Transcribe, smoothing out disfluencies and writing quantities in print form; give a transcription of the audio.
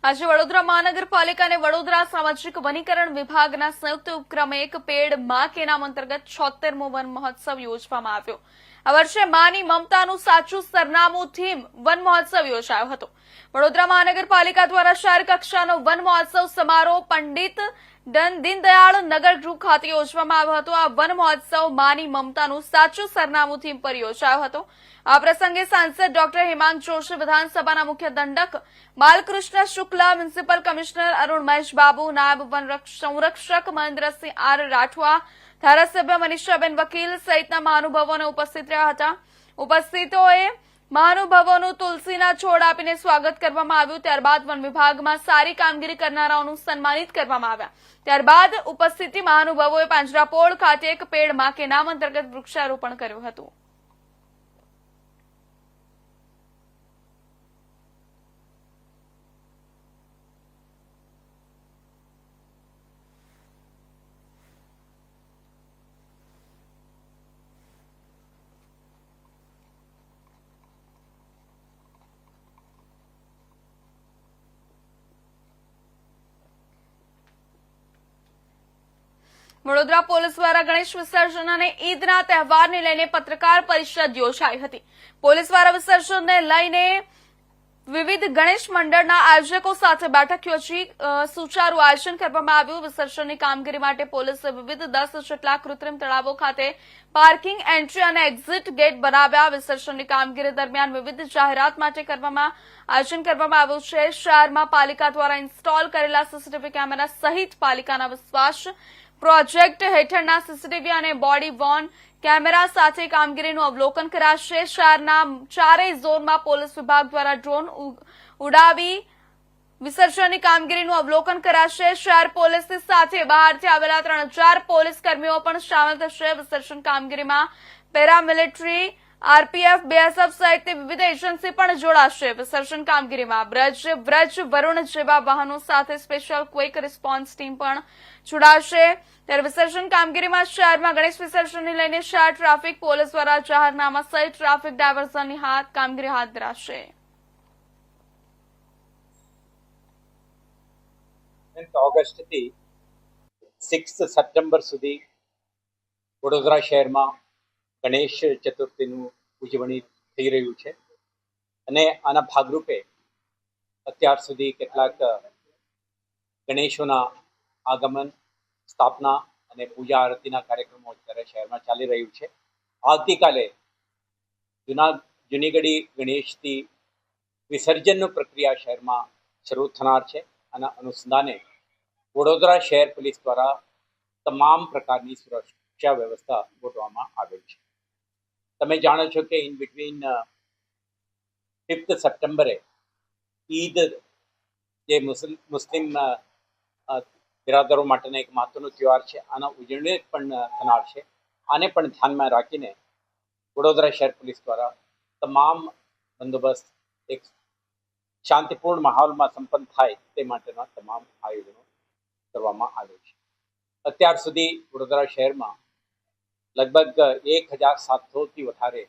આજે વડોદરા મહાનગરપાલિકા અને વડોદરા સામાજિક વનીકરણ વિભાગના સંયુક્ત ઉપક્રમે એક પેડ માં કે નામ અંતર્ગત 76મો વન મહોત્સવ યોજવામાં આવ્યો। આ વર્ષે માની મમતાનું સાચું સરનામું થીમ વન મહોત્સવ યોજાયો હતો। વડોદરા મહાનગરપાલિકા દ્વારા શહેર કક્ષાનો વન મહોત્સવ સમારોહ પંડિત દીનદયાળ નગર ગૃહ ખાતે યોજવામાં આવ્યો હતો। આ વન મહોત્સવ માની મમતાનું સાચું સરનામું થીમ પર યોજાયો હતો। આ પ્રસંગે સાંસદ ડોક્ટર હેમાંગ જોશી, વિધાનસભાના મુખ્ય દંડક બાલકૃષ્ણ શુક્લા, મ્યુનિસિપલ કમિશનર અરુણ મહેશ બાબુ, નાયબ વન સંરક્ષક મહેન્દ્રસિંહ આર રાઠવા, ધારાસભ્ય મનીષાબેન વકીલ સહિતના મહાનુભાવોને ઉપસ્થિત રહ્યા હતા। ઉપસ્થિતોએ મહાનુભાવોનું તુલસીના છોડ આપીને સ્વાગત કરવામાં આવ્યું। ત્યારબાદ વન વિભાગમાં સારી કામગીરી કરનારાઓનું સન્માનિત કરવામાં આવ્યા। ત્યારબાદ ઉપસ્થિત મહાનુભાવોએ પાંજરાપોળ ખાતે એક પેડ માં કે નામ અંતર્ગત વૃક્ષારોપણ કર્યું હતું। વડોદરા પોલીસ દ્વારા ગણેશ વિસર્જન અને ઈદના તહેવારને લઈને પત્રકાર પરિષદ યોજાઈ હતી। પોલીસ દ્વારા વિસર્જનને લઈને વિવિધ ગણેશ મંડળના આયોજકો સાથે બેઠક યોજી સુચારુ આયોજન કરવામાં આવ્યું। વિસર્જનની કામગીરી માટે પોલીસે વિવિધ 10 જેટલા કૃત્રિમ તળાવો ખાતે પાર્કિંગ, એન્ટ્રી અને એક્ઝિટ ગેટ બનાવ્યા। વિસર્જનની કામગીરી દરમિયાન વિવિધ જાહેરાત માટે આયોજન કરવામાં આવ્યું છે। શહેરમાં પાલિકા દ્વારા ઇન્સ્ટોલ કરેલા સીસીટીવી કેમેરા સહિત પાલિકાના વિશ્વાસ પ્રોજેક્ટ હેઠળના સીસીટીવી અને બોડી વોર્ન કેમેરા સાથે કામગીરીનું અવલોકન કરાશે। શહેરના ચારેય ઝોનમાં પોલીસ વિભાગ દ્વારા ડ્રોન ઉડાવી વિસર્જનની કામગીરીનું અવલોકન કરાશે। શહેર પોલીસની સાથે બહારથી આવેલા 3000 પોલીસ કર્મીઓ પણ સામેલ થશે। વિસર્જન કામગીરીમાં પેરામિલિટરી, આરપીએફ, બીએસએફ સહિતની વિવિધ એજન્સી પણ જોડાશે। વિસર્જન કામગીરીમાં વ્રજ, વરુણ જેવા વાહનો સાથે સ્પેશિયલ ક્વિક રિસ્પોન્સ ટીમ પણ જોડાશે। ત્યારે વિસર્જન કામગીરીમાં શહેરમાં ગણેશ વિસર્જનને લઈને શહેર ટ્રાફિક પોલીસ દ્વારા જાહેરનામા સહિત ટ્રાફિક ડાયવર્ઝનની કામગીરી હાથ ધરાશે। ઓગસ્ટથી 6 સપ્ટેમ્બર સુધી વડોદરા શહેરમાં ગણેશ ચતુર્થીનું ઉજવણી થઈ રહ્યું છે અને આના ભાગરૂપે અત્યાર સુધી કેટલાક ગણેશોના આગમન, સ્થાપના અને પૂજા આરતીના કાર્યક્રમો અત્યારે શહેરમાં ચાલી રહ્યું છે। આવતીકાલે જૂનીગઢી ગણેશથી વિસર્જનની પ્રક્રિયા શહેરમાં શરૂ થનાર છે। આના અનુસંધાને વડોદરા શહેર પોલીસ દ્વારા તમામ પ્રકારની સુરક્ષા વ્યવસ્થા ગોઠવવામાં આવેલ છે। તમે જાણો છો કે ઇન બિટવીન 5th સપ્ટેમ્બરે ઈદ જે મુસ્લિમ બિરાદરો માટેનો એક મહત્વનો તહેવાર છે, આના ઉજવણી પણ થનાર છે। આને પણ ધ્યાનમાં રાખીને વડોદરા શહેર પોલીસ દ્વારા તમામ બંદોબસ્ત એક શાંતિપૂર્ણ માહોલમાં સંપન્ન થાય તે માટેના તમામ આયોજનો કરવામાં આવે છે। અત્યાર સુધી વડોદરા શહેરમાં લગભગ 1700થી વધારે